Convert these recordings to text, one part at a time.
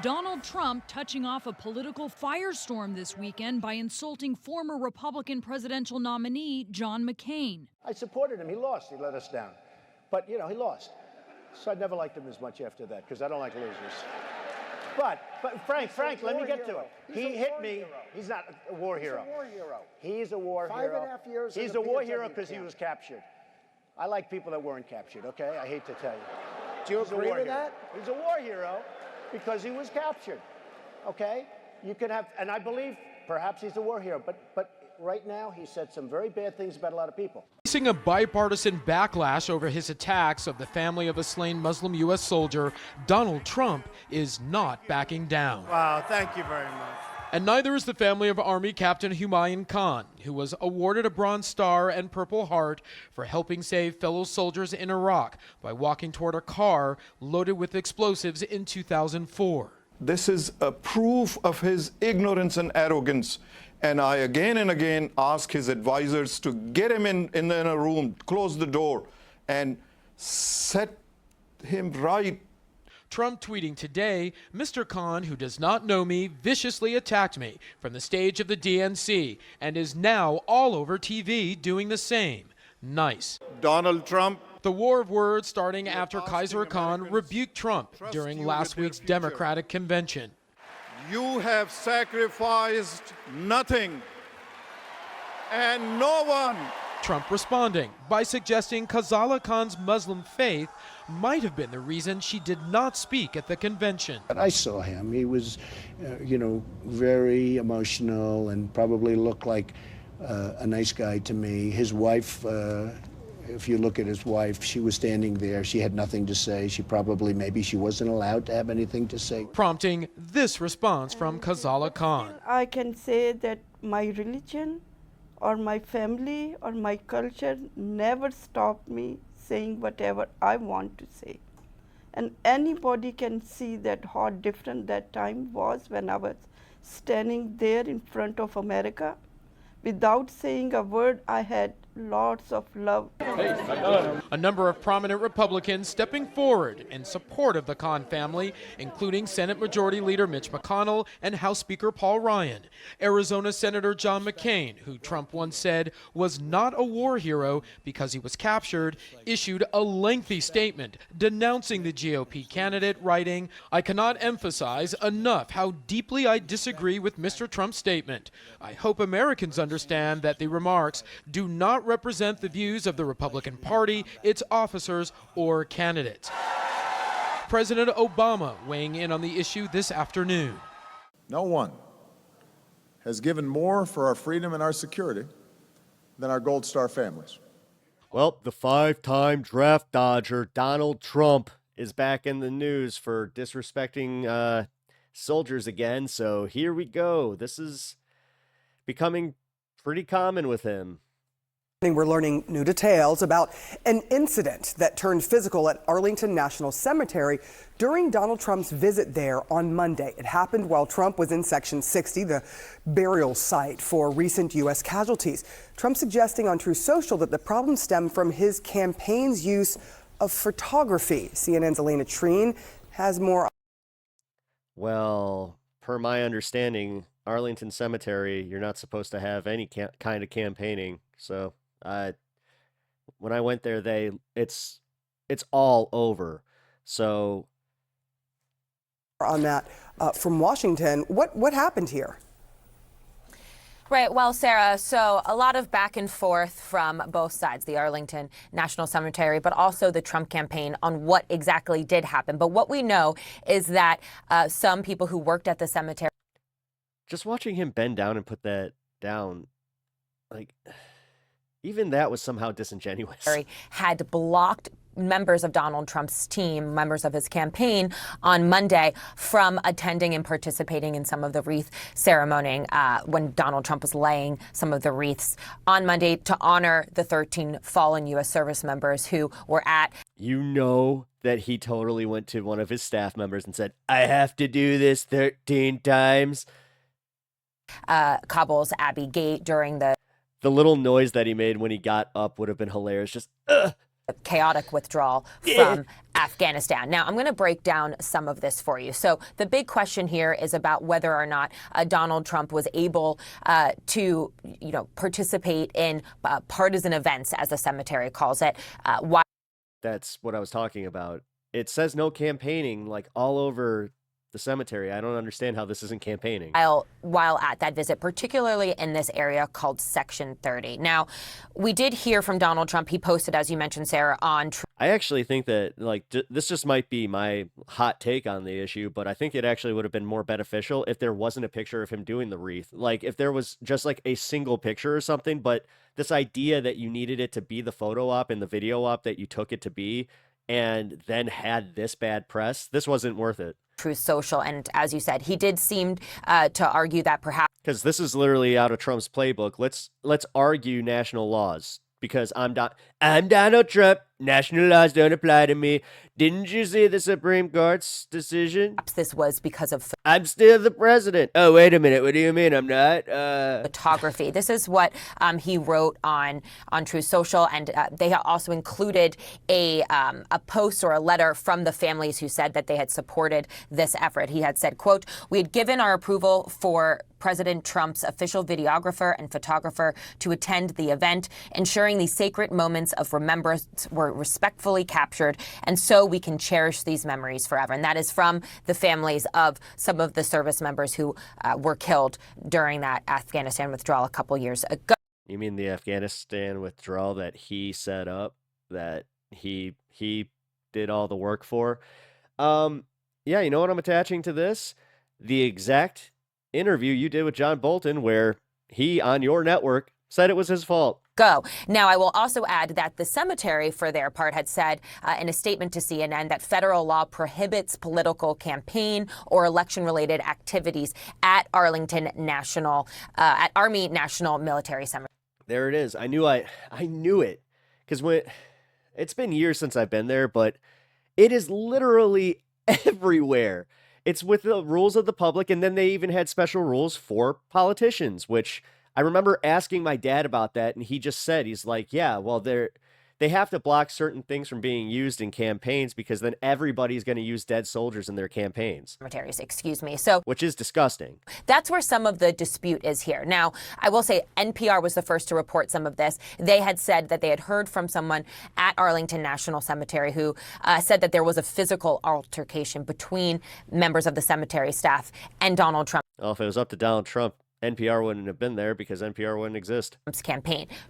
Donald Trump touching off a political firestorm this weekend by insulting former Republican presidential nominee John McCain. I supported him. He lost. He let us down. But, he lost. So I never liked him as much after that because I don't like losers. But Frank, let me get to it. He hit me. Hero. He's not a war hero. He's a war hero. He's a war hero. 5.5 years. He's a war hero because he was captured. I like people that weren't captured, okay? I hate to tell you. Do you agree with that? He's a war hero because he was captured, okay? You can have, and I believe perhaps he's a war hero, but right now he said some very bad things about a lot of people. Facing a bipartisan backlash over his attacks of the family of a slain Muslim U.S. soldier, Donald Trump is not backing down. Wow, thank you very much. And neither is the family of Army Captain Humayun Khan, who was awarded a Bronze Star and Purple Heart for helping save fellow soldiers in Iraq by walking toward a car loaded with explosives in 2004. This is a proof of his ignorance and arrogance. And I again and again ask his advisors to get him in a room, close the door, and set him right. Trump tweeting today, Mr. Khan, who does not know me, viciously attacked me from the stage of the DNC and is now all over TV doing the same. Nice. Donald Trump. The war of words starting after Kaiser Khan rebuked Trump during last week's Democratic convention. You have sacrificed nothing and no one. Trump responding by suggesting Kazala Khan's Muslim faith might have been the reason she did not speak at the convention. I saw him. He was, very emotional and probably looked like a nice guy to me. His wife, if you look at his wife, she was standing there. She had nothing to say. Maybe she wasn't allowed to have anything to say. Prompting this response from Kazala Khan. I can say that my religion or my family or my culture never stopped me saying whatever I want to say. And anybody can see that how different that time was when I was standing there in front of America. Without saying a word, I had lots of love. A number of prominent Republicans stepping forward in support of the Khan family, including Senate Majority Leader Mitch McConnell and House Speaker Paul Ryan. Arizona Senator John McCain, who Trump once said was not a war hero because he was captured, issued a lengthy statement denouncing the GOP candidate, writing, "I cannot emphasize enough how deeply I disagree with Mr. Trump's statement. I hope Americans understand that the remarks do not represent the views of the Republican Party, its officers, or candidates." President Obama weighing in on the issue this afternoon. No one has given more for our freedom and our security than our Gold Star families. Well, the 5-time draft dodger Donald Trump is back in the news for disrespecting soldiers again. So here we go. This is becoming pretty common with him. We're learning new details about an incident that turned physical at Arlington National Cemetery during Donald Trump's visit there on Monday. It happened while Trump was in Section 60, the burial site for recent U.S. casualties. Trump suggesting on Truth Social that the problem stemmed from his campaign's use of photography. CNN's Elena Treen has more. Well, per my understanding, Arlington Cemetery, you're not supposed to have any kind of campaigning. So when I went there, it's all over. So on that from Washington, what happened here? Right. Well, Sarah, so a lot of back and forth from both sides, the Arlington National Cemetery, but also the Trump campaign on what exactly did happen. But what we know is that some people who worked at the cemetery. Just watching him bend down and put that down, like, even that was somehow disingenuous. Had blocked members of Donald Trump's team, members of his campaign on Monday from attending and participating in some of the wreath ceremony when Donald Trump was laying some of the wreaths on Monday to honor the 13 fallen U.S. service members who were at. You know that he totally went to one of his staff members and said, "I have to do this 13 times. Kabul's Abbey Gate during the little noise that he made when he got up would have been hilarious. Just, chaotic withdrawal from Afghanistan. Now, I'm going to break down some of this for you. So the big question here is about whether or not Donald Trump was able to, participate in partisan events, as the cemetery calls it. Why? That's what I was talking about. It says no campaigning like all over the cemetery. I don't understand how this isn't campaigning. While at that visit, particularly in this area called Section 30. Now, we did hear from Donald Trump. He posted, as you mentioned, Sarah, on I actually think that, this just might be my hot take on the issue, but I think it actually would have been more beneficial if there wasn't a picture of him doing the wreath. Like, if there was just, a single picture or something, but this idea that you needed it to be the photo op and the video op that you took it to be, and then had this bad press, this wasn't worth it. Truth Social, and as you said, he did seem to argue that perhaps because this is literally out of Trump's playbook. Let's argue national laws because I'm Donald Trump. National laws don't apply to me. Didn't you see the Supreme Court's decision? This was because of I'm still the president. Oh, wait a minute. What do you mean I'm not? Photography. This is what he wrote on Truth Social, and they also included a post or a letter from the families who said that they had supported this effort. He had said, quote, "We had given our approval for President Trump's official videographer and photographer to attend the event, ensuring these sacred moments of remembrance were respectfully captured, and so we can cherish these memories forever." And that is from the families of some of the service members who were killed during that Afghanistan withdrawal a couple years ago. You mean the Afghanistan withdrawal that he set up, that he did all the work for? Yeah, you know what I'm attaching to this? The exact interview you did with John Bolton where he, on your network, said it was his fault. Now, I will also add that the cemetery, for their part, had said in a statement to CNN that federal law prohibits political campaign or election-related activities at Arlington at Army National Military Cemetery. There it is. I knew it. Because it's been years since I've been there, but it is literally everywhere. It's with the rules of the public, and then they even had special rules for politicians, which I remember asking my dad about that, and he just said, he's like, yeah, well, they have to block certain things from being used in campaigns because then everybody's going to use dead soldiers in their campaigns. Cemeteries, excuse me. So, which is disgusting. That's where some of the dispute is here. Now, I will say NPR was the first to report some of this. They had said that they had heard from someone at Arlington National Cemetery who said that there was a physical altercation between members of the cemetery staff and Donald Trump. Well, if it was up to Donald Trump, NPR wouldn't have been there because NPR wouldn't exist.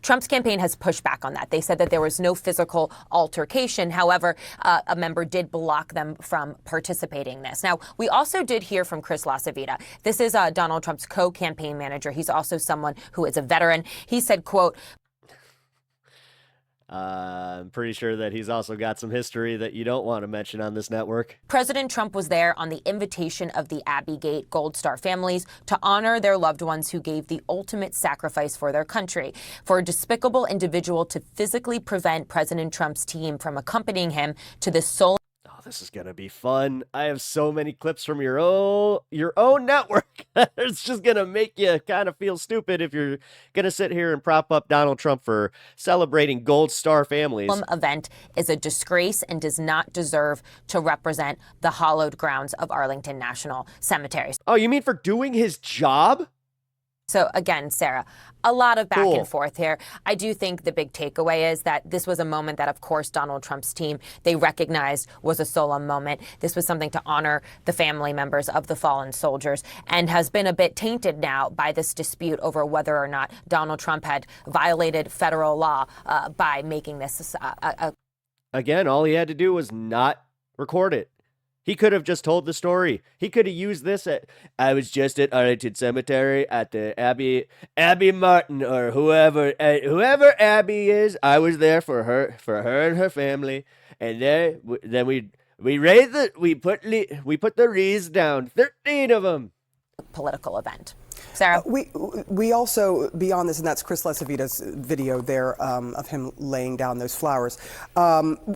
Trump's campaign has pushed back on that. They said that there was no physical altercation. However, a member did block them from participating in this. Now, we also did hear from Chris LaCivita. This is Donald Trump's co-campaign manager. He's also someone who is a veteran. He said, quote, I'm pretty sure that he's also got some history that you don't want to mention on this network. President Trump was there on the invitation of the Abbey Gate Gold Star families to honor their loved ones who gave the ultimate sacrifice for their country. For a despicable individual to physically prevent President Trump's team from accompanying him to this solemn... This is going to be fun. I have so many clips from your own network. It's just going to make you kind of feel stupid if you're going to sit here and prop up Donald Trump for celebrating Gold Star families. Event is a disgrace and does not deserve to represent the hallowed grounds of Arlington National Cemetery. Oh, you mean for doing his job? So again, Sarah, a lot of back and forth here. I do think the big takeaway is that this was a moment that, of course, Donald Trump's team, they recognized was a solemn moment. This was something to honor the family members of the fallen soldiers and has been a bit tainted now by this dispute over whether or not Donald Trump had violated federal law by making this. Again, all he had to do was not record it. He could have just told the story. He could have used this I was just at Arlington Cemetery at the Abby Martin or whoever Abby is. I was there for her and her family. And then we put the wreaths down, 13 of them. Political event. Sarah? We also, beyond this, and that's Chris LaCivita's video there of him laying down those flowers.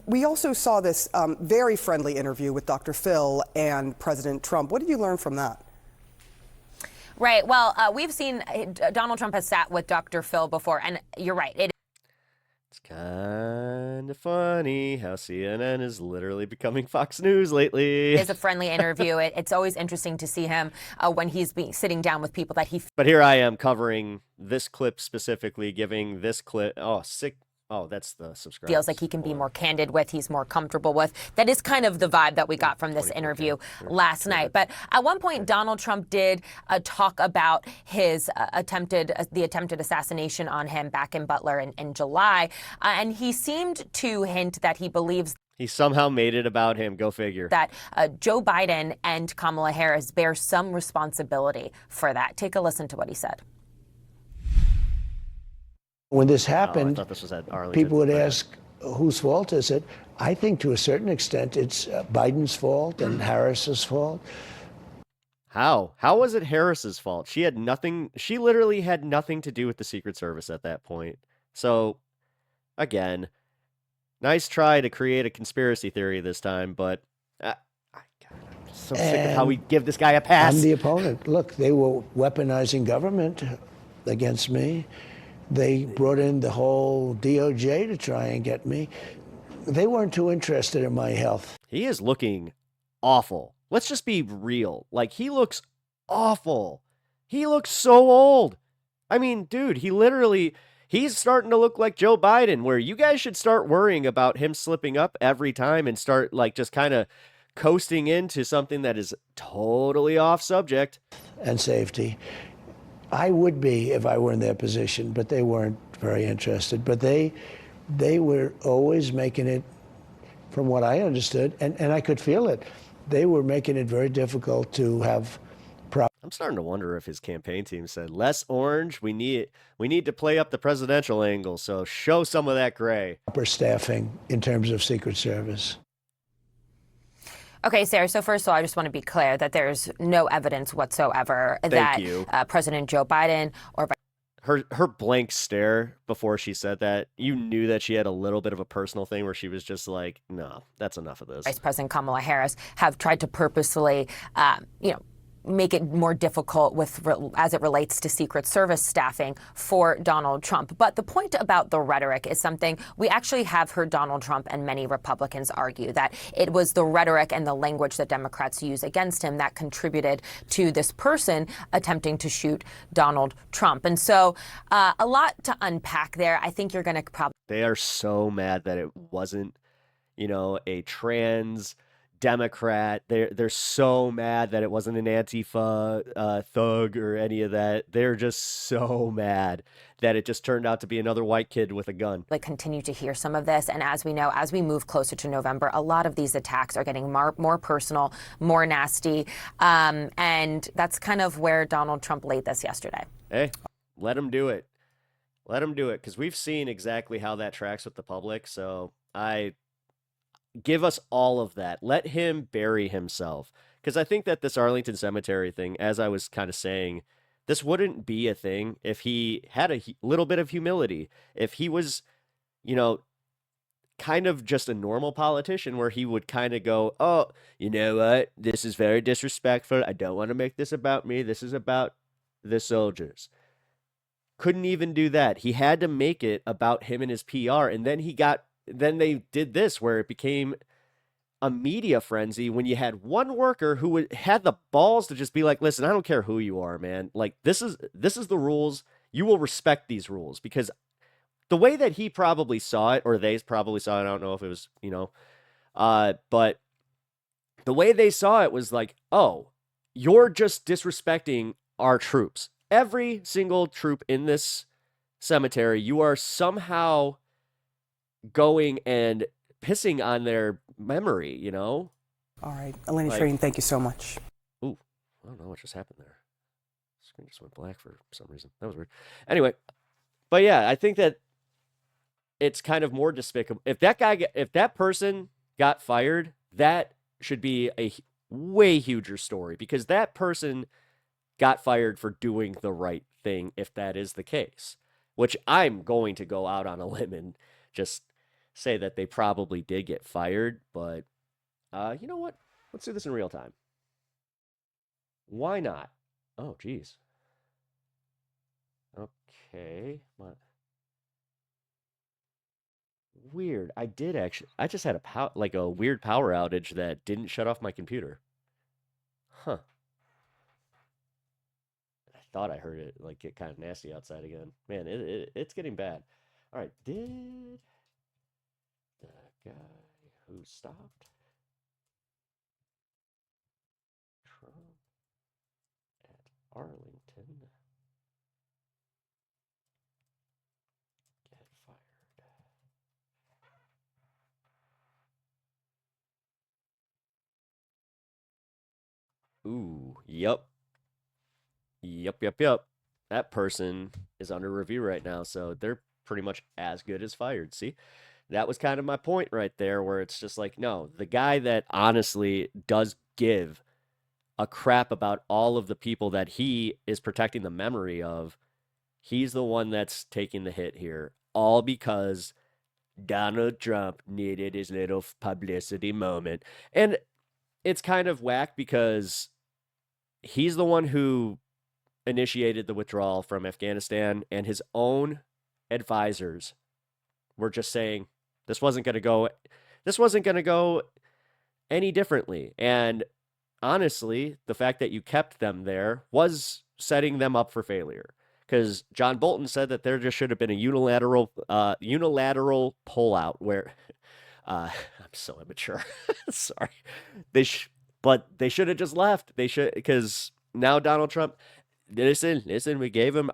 We also saw this very friendly interview with Dr. Phil and President Trump. What did you learn from that? Right. Well, we've seen Donald Trump has sat with Dr. Phil before, and you're right. It's kind Isn't it funny how CNN is literally becoming Fox News lately? It's a friendly interview. It's always interesting to see him when he's sitting down with people that he. But here I am covering this clip specifically, giving this clip. Oh, sick. Oh, that's the subscribe. Feels like he can be more candid with, he's more comfortable with. That is kind of the vibe that we got from this interview last night. But at one point, Donald Trump did talk about his attempted assassination on him back in Butler in July. And he seemed to hint that he believes he somehow made it about him. Go figure. That Joe Biden and Kamala Harris bear some responsibility for that. Take a listen to what he said. When this I happened, thought this was at Arlington. people would ask, whose fault is it? I think to a certain extent it's Biden's fault and Harris's fault. How? How was it Harris's fault? She had nothing. She literally had nothing to do with the Secret Service at that point. So, again, nice try to create a conspiracy theory this time, but I'm so sick of how we give this guy a pass. I'm the opponent. Look, they were weaponizing government against me. They brought in the whole DOJ to try and get me. They weren't too interested in my health. He is looking awful. Let's just be real. Like, he looks awful. He looks so old. I mean, dude, he's starting to look like Joe Biden, where you guys should start worrying about him slipping up every time and start, like, just kind of coasting into something that is totally off subject. And safety. I would be if I were in their position, but they weren't very interested. But they were always making it, from what I understood, and I could feel it, they were making it very difficult to have I'm starting to wonder if his campaign team said, less orange, we need to play up the presidential angle, so show some of that gray. proper staffing in terms of Secret Service. Okay, Sarah, so first of all, I just want to be clear that there's no evidence whatsoever that President Joe Biden or her blank stare before she said that, you knew that she had a little bit of a personal thing where she was just like, no, that's enough of this. Vice President Kamala Harris have tried to purposefully, make it more difficult as it relates to Secret Service staffing for Donald Trump. But the point about the rhetoric is something we actually have heard Donald Trump and many Republicans argue, that it was the rhetoric and the language that Democrats use against him that contributed to this person attempting to shoot Donald Trump. And so a lot to unpack there. I think you're going to probably... They are so mad that it wasn't, a trans Democrat. They're so mad that it wasn't an Antifa thug or any of that. They're just so mad that it just turned out to be another white kid with a gun. Continue to hear some of this, and as we know, as we move closer to November, a lot of these attacks are getting more personal, more nasty, and that's kind of where Donald Trump laid this yesterday. Hey, let him do it. Let him do it, because we've seen exactly how that tracks with the public, so give us all of that. Let him bury himself. Because I think that this Arlington Cemetery thing, as I was kind of saying, this wouldn't be a thing if he had a little bit of humility. If he was, kind of just a normal politician where he would kind of go, oh, you know what? This is very disrespectful. I don't want to make this about me. This is about the soldiers. Couldn't even do that. He had to make it about him and his PR. And then they did this where it became a media frenzy when you had one worker who had the balls to just be like, listen, I don't care who you are, man. Like, this is the rules. You will respect these rules, because the way that he probably saw it, or they probably saw it, I don't know if it was, but the way they saw it was like, oh, you're just disrespecting our troops. Every single troop in this cemetery, you are somehow going and pissing on their memory, All right. Elena Shireen, thank you so much. Ooh, I don't know what just happened there. The screen just went black for some reason. That was weird. Anyway, but yeah, I think that it's kind of more despicable. If that person got fired, that should be a way huger story, because that person got fired for doing the right thing, if that is the case, which I'm going to go out on a limb and just say that they probably did get fired, but you know what? Let's do this in real time. Why not? Oh, geez. Okay. Weird. I just had a weird power outage that didn't shut off my computer. Huh. I thought I heard it like get kind of nasty outside again. Man, it's getting bad. All right, did the guy who stopped Trump at Arlington get fired? Ooh, yep. Yep. That person is under review right now, so they're pretty much as good as fired. See? That was kind of my point right there, where it's just like, no, the guy that honestly does give a crap about all of the people that he is protecting the memory of, he's the one that's taking the hit here, all because Donald Trump needed his little publicity moment. And it's kind of whack because he's the one who initiated the withdrawal from Afghanistan, and his own advisors were just saying this wasn't going to go any differently. And honestly, the fact that you kept them there was setting them up for failure, because John Bolton said that there just should have been a unilateral pullout where I'm so immature. Sorry. But they should have just left. They should, because now Donald Trump, listen, we gave him,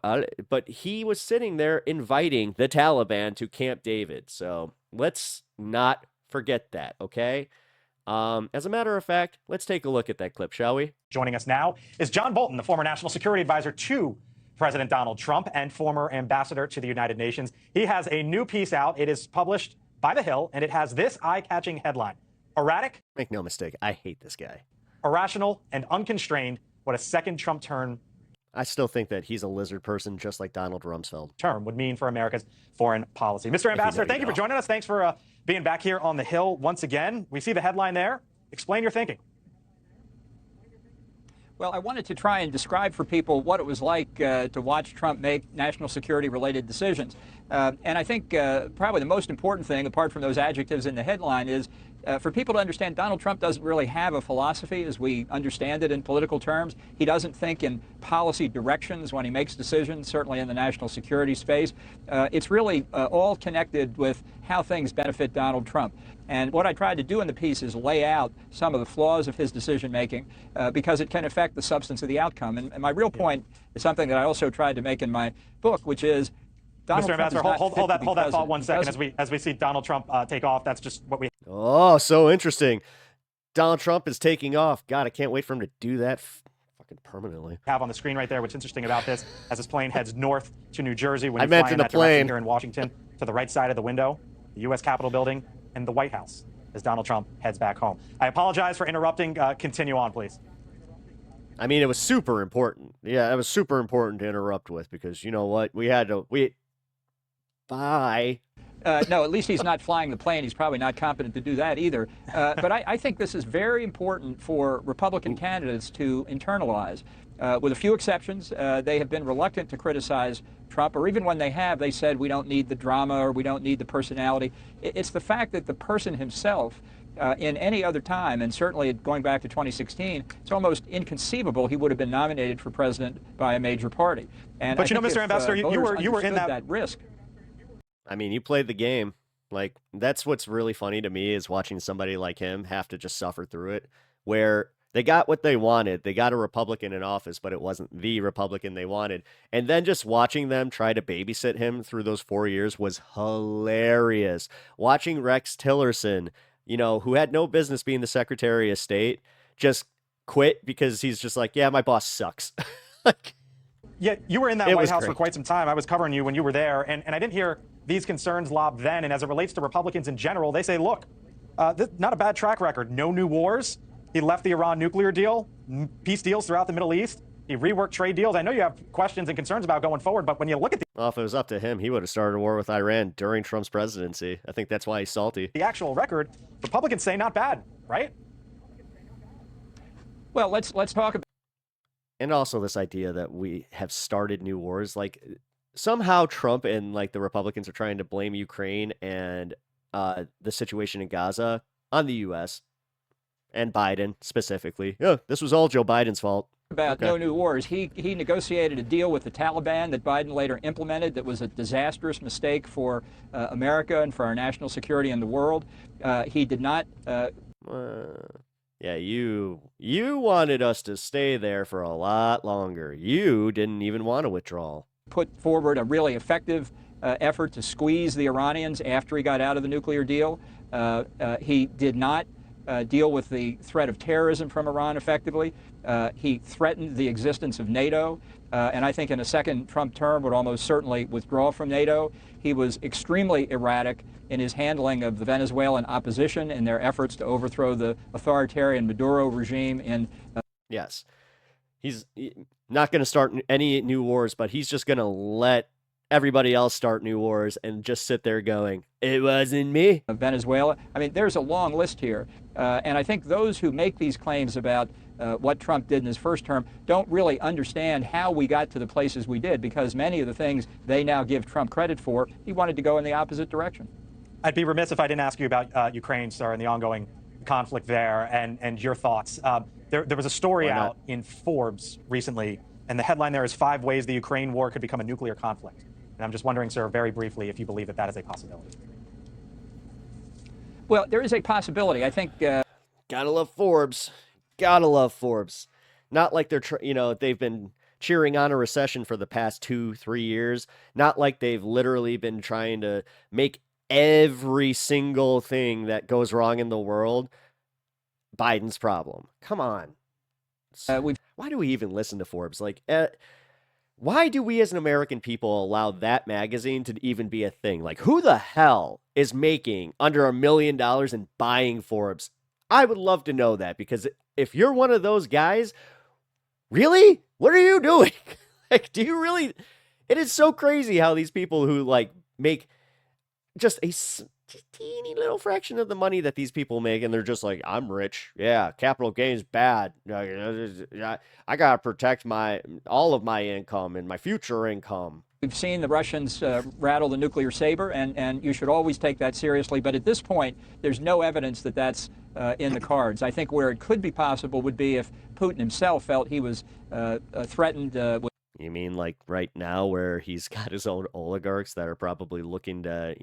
but he was sitting there inviting the Taliban to Camp David. So let's not forget that, okay? As a matter of fact, let's take a look at that clip, shall we? Joining us now is John Bolton, the former national security advisor to President Donald Trump and former ambassador to the United Nations. He has a new piece out. It is published by The Hill, and it has this eye-catching headline: Erratic, make no mistake, I hate this guy. Irrational, and unconstrained, what a second Trump term I still think that he's a lizard person, just like Donald Rumsfeld. Term would mean for America's foreign policy. Mr. Ambassador, thank you for joining us. Thanks for being back here on The Hill once again. We see the headline there. Explain your thinking. Well, I wanted to try and describe for people what it was like to watch Trump make national security-related decisions. And I think probably the most important thing, apart from those adjectives in the headline, is for people to understand Donald Trump doesn't really have a philosophy as we understand it in political terms. He doesn't think in policy directions when he makes decisions, certainly in the national security space. It's really all connected with how things benefit Donald Trump. And what I tried to do in the piece is lay out some of the flaws of his decision-making because it can affect the substance of the outcome. And my real point is something that I also tried to make in my book, which is Donald Mr. Trump Ambassador, hold that thought 1 second as we see Donald Trump take off. That's just what we... Oh, so interesting. Donald Trump is taking off. God, I can't wait for him to do that fucking permanently. Have on the screen right there. What's interesting about this, as this plane heads north to New Jersey, when I you meant fly in in the that direction plane here in Washington, to the right side of the window, the U.S. Capitol building and the White House, as Donald Trump heads back home. I apologize for interrupting. Continue on, please. I mean, it was super important. Yeah, it was super important to interrupt with because you know what? Bye. No, at least he's not flying the plane. He's probably not competent to do that either. But I think this is very important for Republican candidates to internalize. With a few exceptions, they have been reluctant to criticize Trump, or even when they have, they said we don't need the drama or we don't need the personality. It's the fact that the person himself, in any other time, and certainly going back to 2016, it's almost inconceivable he would have been nominated for president by a major party. And but you know, Mr. Ambassador, you were in that risk. I mean, you played the game. Like, that's what's really funny to me is watching somebody like him have to just suffer through it, where they got what they wanted. They got a Republican in office, but it wasn't the Republican they wanted. And then just watching them try to babysit him through those 4 years was hilarious. Watching Rex Tillerson, you know, who had no business being the Secretary of State, just quit because he's just like, yeah, my boss sucks. Yeah, you were in that White House for quite some time. I was covering you when you were there, and I didn't hear these concerns lobbed then. And as it relates to Republicans in general, they say, look, not a bad track record. No new wars. He left the Iran nuclear deal, peace deals throughout the Middle East. He reworked trade deals. I know you have questions and concerns about going forward, but when you look at well, if it was up to him, he would have started a war with Iran during Trump's presidency. I think that's why he's salty. The actual record, Republicans say not bad, right? Well, let's talk about. And also this idea that we have started new wars. Like, somehow Trump and like the Republicans are trying to blame Ukraine and the situation in Gaza on the U.S. and Biden specifically. Yeah, this was all Joe Biden's fault. About no new wars. He negotiated a deal with the Taliban that Biden later implemented that was a disastrous mistake for America and for our national security in the world. He did not. Yeah, you wanted us to stay there for a lot longer. You didn't even want a withdrawal. Put forward a really effective effort to squeeze the Iranians after he got out of the nuclear deal. He did not deal with the threat of terrorism from Iran effectively. He threatened the existence of NATO, and I think in a second Trump term would almost certainly withdraw from NATO. He was extremely erratic in his handling of the Venezuelan opposition in their efforts to overthrow the authoritarian Maduro regime in. Yes. He's not going to start any new wars, but he's just going to let everybody else start new wars and just sit there going, it wasn't me. Venezuela. I mean, there's a long list here. And I think those who make these claims about what Trump did in his first term don't really understand how we got to the places we did, because many of the things they now give Trump credit for, he wanted to go in the opposite direction. I'd be remiss if I didn't ask you about Ukraine, sir, and the ongoing conflict there and your thoughts. There was a story out in Forbes recently, and the headline there is 5 ways the Ukraine war could become a nuclear conflict. And I'm just wondering, sir, very briefly, if you believe that that is a possibility. Well, there is a possibility. I think. Gotta love Forbes. Gotta love Forbes. Not like they're, they've been cheering on a recession for the past 2-3 years. Not like they've literally been trying to make every single thing that goes wrong in the world Biden's problem. Come on. Why do we even listen to Forbes? Why do we as an American people allow that magazine to even be a thing? Like, who the hell is making under $1 million and buying Forbes? I would love to know that, because if you're one of those guys, really? What are you doing? Do you really? It is so crazy how these people who make just a teeny little fraction of the money that these people make, and they're just like, I'm rich. Yeah, capital gains bad. I gotta protect all of my income and my future income. We've seen the Russians rattle the nuclear saber, and you should always take that seriously. But at this point, there's no evidence that that's in the cards. I think where it could be possible would be if Putin himself felt he was threatened with. You mean like right now, where he's got his own oligarchs that are probably looking to,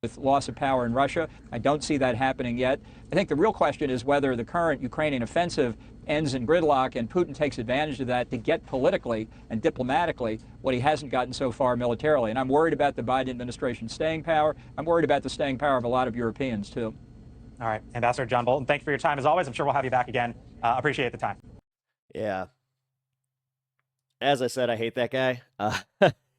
with loss of power in Russia? I don't see that happening yet. I think the real question is whether the current Ukrainian offensive ends in gridlock and Putin takes advantage of that to get politically and diplomatically what he hasn't gotten so far militarily. And I'm worried about the Biden administration's staying power. I'm worried about the staying power of a lot of Europeans, too. All right. Ambassador John Bolton, thank you for your time as always. I'm sure we'll have you back again. Appreciate the time. Yeah. As I said, I hate that guy.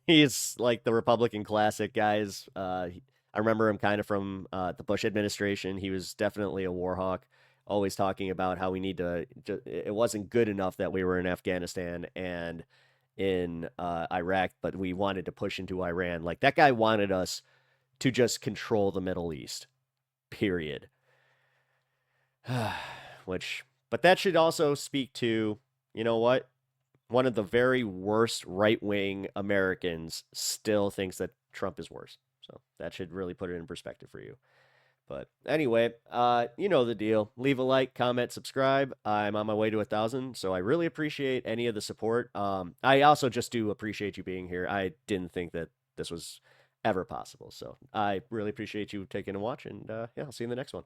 He's like the Republican classic guys. I remember him kind of from the Bush administration. He was definitely a war hawk, always talking about how we need to, it wasn't good enough that we were in Afghanistan and in Iraq, but we wanted to push into Iran. Like, that guy wanted us to just control the Middle East, period. But that should also speak to, you know what? One of the very worst right-wing Americans still thinks that Trump is worse. So that should really put it in perspective for you. But anyway, you know the deal. Leave a like, comment, subscribe. I'm on my way to 1,000, so I really appreciate any of the support. I also just do appreciate you being here. I didn't think that this was ever possible. So I really appreciate you taking a watch, and yeah, I'll see you in the next one.